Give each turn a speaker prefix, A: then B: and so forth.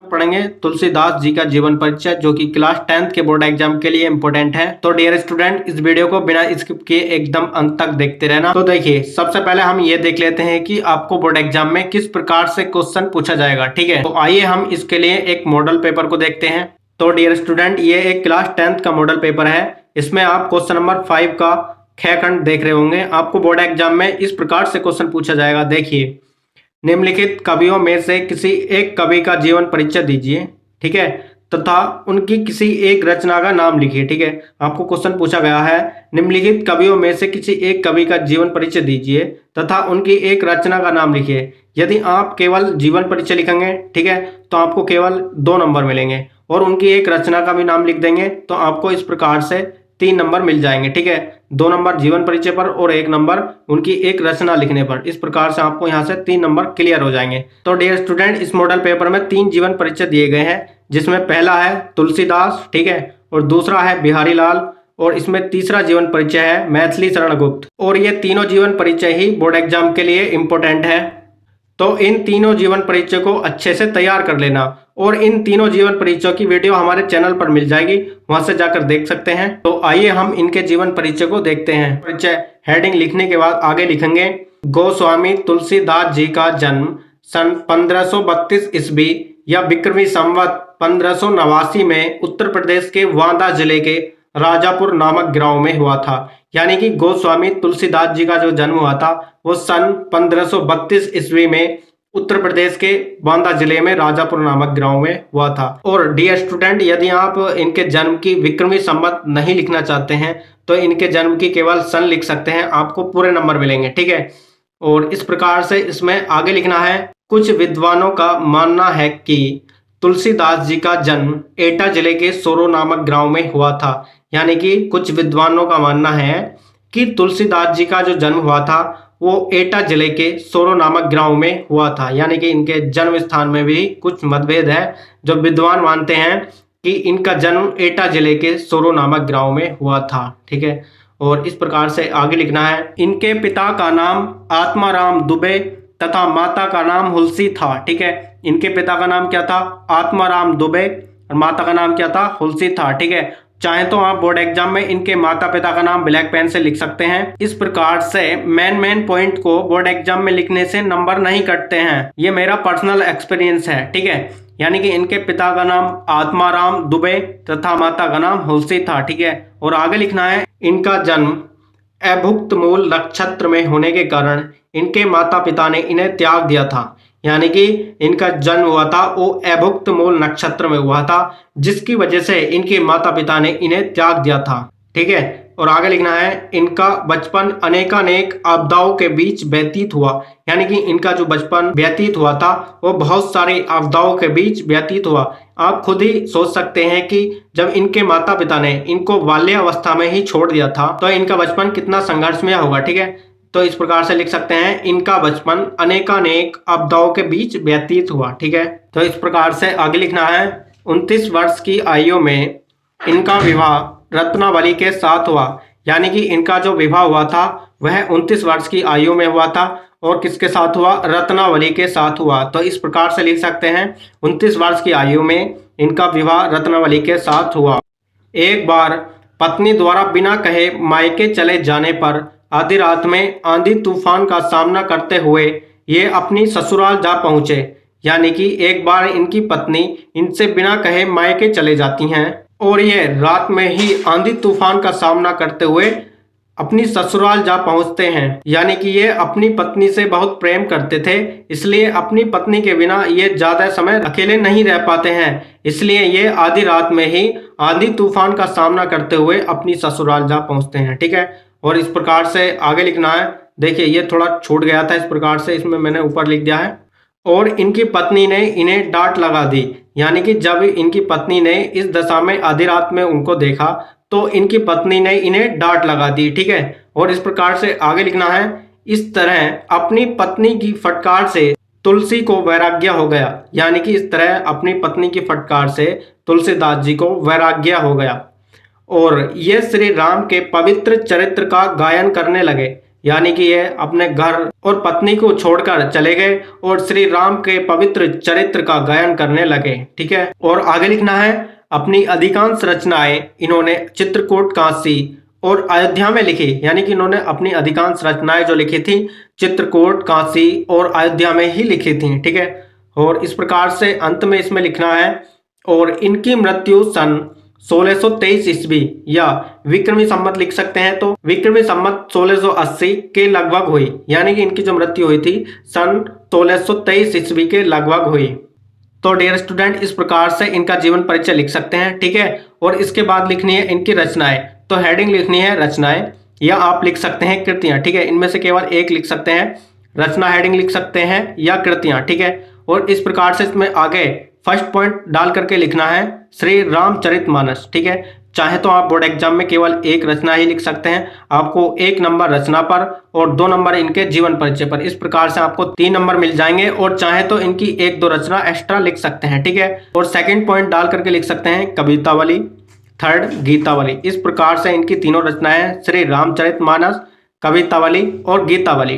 A: पढ़ेंगे तुलसीदास जी का जीवन परिचय, जो कि क्लास 10th के बोर्ड एग्जाम के लिए इंपॉर्टेंट है। तो डियर स्टूडेंट, इस वीडियो को बिना स्किप किए एकदम अंत तक देखते रहना। तो देखिए, सबसे पहले हम ये देख लेते हैं कि आपको बोर्ड एग्जाम में किस प्रकार से क्वेश्चन पूछा जाएगा। ठीक है, तो आइए हम इसके लिए एक मॉडल पेपर को देखते हैं। तो डियर स्टूडेंट, ये एक क्लास 10th का मॉडल पेपर है। इसमें आप क्वेश्चन नंबर 5 का ख खंड देख रहे होंगे। आपको बोर्ड एग्जाम में इस प्रकार से क्वेश्चन पूछा जाएगा। देखिए, निम्नलिखित कवियों में से किसी एक कवि का जीवन परिचय दीजिए, ठीक है, तथा उनकी किसी एक रचना का नाम लिखिए। ठीक है, आपको क्वेश्चन पूछा गया है, निम्नलिखित कवियों में से किसी एक कवि का जीवन परिचय दीजिए तथा उनकी एक रचना का नाम लिखिए। यदि आप केवल जीवन परिचय लिखेंगे, ठीक है, तो आपको केवल 2 नंबर मिलेंगे, और उनकी एक रचना का भी नाम लिख देंगे तो आपको इस प्रकार से 3 नंबर मिल जाएंगे। ठीक है, 2 नंबर जीवन परिचय पर और 1 नंबर उनकी एक रचना लिखने पर। इस प्रकार से आपको यहाँ से 3 नंबर क्लियर हो जाएंगे। तो डियर स्टूडेंट, इस मॉडल पेपर में 3 जीवन परिचय दिए गए हैं, जिसमें पहला है तुलसीदास, ठीक है, और दूसरा है बिहारी लाल, और इसमें तीसरा जीवन परिचय है मैथिली शरण गुप्त। और ये तीनों जीवन परिचय ही बोर्ड एग्जाम के लिए इंपॉर्टेंट है। तो इन तीनों जीवन परिचय को अच्छे से तैयार कर लेना, और इन तीनों जीवन परिचयों की वीडियो हमारे चैनल पर मिल जाएगी, वहां से जाकर देख सकते हैं। तो आइए हम इनके जीवन परिचय को देखते हैं। परिचय हेडिंग लिखने के बाद आगे लिखेंगे, गोस्वामी तुलसीदास जी का जन्म सन 1532 ईस्वी या विक्रमी संवत 1589 में उत्तर प्रदेश के वांदा जिले के राजापुर नामक गांव में हुआ था। यानी कि गोस्वामी तुलसीदास जी का जो जन्म हुआ था वो सन 1532 ईस्वी में उत्तर प्रदेश के बांदा जिले में राजापुर नामक गांव में हुआ था। और डियर स्टूडेंट, यदि आप इनके जन्म की विक्रमी संवत नहीं लिखना चाहते हैं तो इनके जन्म की केवल सन लिख सकते हैं, आपको पूरे नंबर मिलेंगे। ठीक है, और इस प्रकार से इसमें आगे लिखना है, कुछ विद्वानों का मानना है कि तुलसीदास जी का जन्म एटा जिले के सोरो नामक गांव में हुआ था। यानी कि कुछ विद्वानों का मानना है कि तुलसीदास जी का जो जन्म हुआ था वो एटा जिले के सोरो नामक गांव में हुआ था। यानी कि इनके जन्म स्थान में भी कुछ मतभेद है। जो विद्वान मानते हैं कि इनका जन्म एटा जिले के सोरो नामक गांव में हुआ था। ठीक है, और इस प्रकार से आगे लिखना है, इनके पिता का नाम आत्माराम दुबे तथा माता का नाम हुलसी था। ठीक है, इनके पिता का नाम क्या था? आत्माराम दुबे, और माता का नाम क्या था? हुलसी था। ठीक है, चाहे तो आप बोर्ड एग्जाम में इनके माता पिता का नाम ब्लैक पेन से लिख सकते हैं। इस प्रकार से मेन पॉइंट को बोर्ड एग्जाम में लिखने से नंबर नहीं कटते हैं। ये मेरा पर्सनल एक्सपीरियंस है। ठीक है, यानी कि इनके पिता का नाम आत्माराम दुबे तथा माता का नाम हुलसी था। ठीक है, और आगे लिखना है, इनका जन्म अभुक्त मूल नक्षत्र में होने के कारण इनके माता पिता ने इन्हें त्याग दिया था। यानी कि इनका जन्म हुआ था वो अभुक्त मूल नक्षत्र में हुआ था, जिसकी वजह से इनके माता पिता ने इन्हें त्याग दिया था। ठीक है, और आगे लिखना है, इनका बचपन अनेकानेक आपदाओं के बीच व्यतीत हुआ। यानी कि इनका जो बचपन व्यतीत हुआ था वो बहुत सारी आपदाओं के बीच व्यतीत हुआ। आप खुद ही सोच सकते हैं कि जब इनके माता पिता ने इनको बाल्यावस्था में ही छोड़ दिया था तो इनका बचपन कितना संघर्षमय होगा। ठीक है, तो इस प्रकार से लिख सकते हैं, इनका बचपन अनेकानेक आपदाओं के बीच व्यतीत हुआ। ठीक है, तो इस प्रकार से आगे लिखना है, 29 वर्ष की आयु में इनका विवाह रत्नावली के साथ हुआ। यानी कि इनका जो विवाह हुआ था वह 29 वर्ष की आयु में हुआ था, और किसके साथ हुआ? रत्नावली के साथ हुआ। तो इस प्रकार से लिख सकते हैं, 29 वर्ष की आयु में इनका विवाह रत्नावली के साथ हुआ। एक बार पत्नी द्वारा बिना कहे मायके चले जाने पर आधी रात में आंधी तूफान का सामना करते हुए ये अपनी ससुराल जा पहुंचे। यानी कि एक बार इनकी पत्नी इनसे बिना कहे मायके चले जाती हैं और ये रात में ही आंधी तूफान का सामना करते हुए अपनी ससुराल जा पहुंचते हैं। यानी कि ये अपनी पत्नी से बहुत प्रेम करते थे, इसलिए अपनी पत्नी के बिना ये ज्यादा समय अकेले नहीं रह पाते हैं, इसलिए ये आधी रात में ही आंधी तूफान का सामना करते हुए अपनी ससुराल जा पहुंचते हैं। ठीक है, और इस प्रकार से आगे लिखना है। देखिए, ये थोड़ा छूट गया था, इस प्रकार से इसमें मैंने ऊपर लिख दिया है, और इनकी पत्नी ने इन्हें डांट लगा दी। यानी कि जब इनकी पत्नी ने इस दशा में आधी रात में उनको देखा तो इनकी पत्नी ने इन्हें डांट लगा दी। ठीक है, और इस प्रकार से आगे लिखना है, इस तरह अपनी पत्नी की फटकार से तुलसी को वैराग्य हो गया। यानी कि इस तरह अपनी पत्नी की फटकार से तुलसीदास जी को वैराग्य हो गया, और ये श्री राम के पवित्र चरित्र का गायन करने लगे। यानी कि ये अपने घर और पत्नी को छोड़कर चले गए और श्री राम के पवित्र चरित्र का गायन करने लगे। ठीक है, और आगे लिखना है, अपनी अधिकांश रचनाएं इन्होंने चित्रकूट, काशी और अयोध्या में लिखी। यानी कि इन्होंने अपनी अधिकांश रचनाएं जो लिखी थी चित्रकूट, काशी और अयोध्या में ही लिखी थी। ठीक है, और इस प्रकार से अंत में इसमें लिखना है, और इनकी मृत्यु सन 1623 ईस्वी या विक्रमी संवत लिख सकते हैं, तो विक्रमी संवत 1680 के लगभग हुई। यानी कि इनकी जो मृत्यु हुई थी सन 1623 ईस्वी के लगभग हुई। तो डियर स्टूडेंट, इस प्रकार से इनका जीवन परिचय लिख सकते हैं। ठीक है, और इसके बाद लिखनी है इनकी रचनाएं। तो हेडिंग लिखनी है रचनाएं, या आप लिख सकते हैं कृतियां। ठीक है, इनमें से केवल एक लिख सकते हैं, रचना हेडिंग लिख सकते हैं या कृतियां। ठीक है, और इस प्रकार से इसमें आगे फर्स्ट पॉइंट डाल करके लिखना है श्री रामचरितमानस। ठीक है, चाहे तो आप बोर्ड एग्जाम में केवल एक रचना ही लिख सकते हैं, आपको 1 नंबर रचना पर और 2 नंबर इनके जीवन परिचय पर। इस प्रकार से आपको 3 नंबर मिल जाएंगे, और चाहे तो इनकी 1-2 रचना एक्स्ट्रा लिख सकते हैं। ठीक है, और सेकंड पॉइंट डाल करके लिख सकते हैं कवितावली, थर्ड गीतावली। इस प्रकार से इनकी तीनों रचनाएं श्री रामचरितमानस, कवितावली और गीतावली।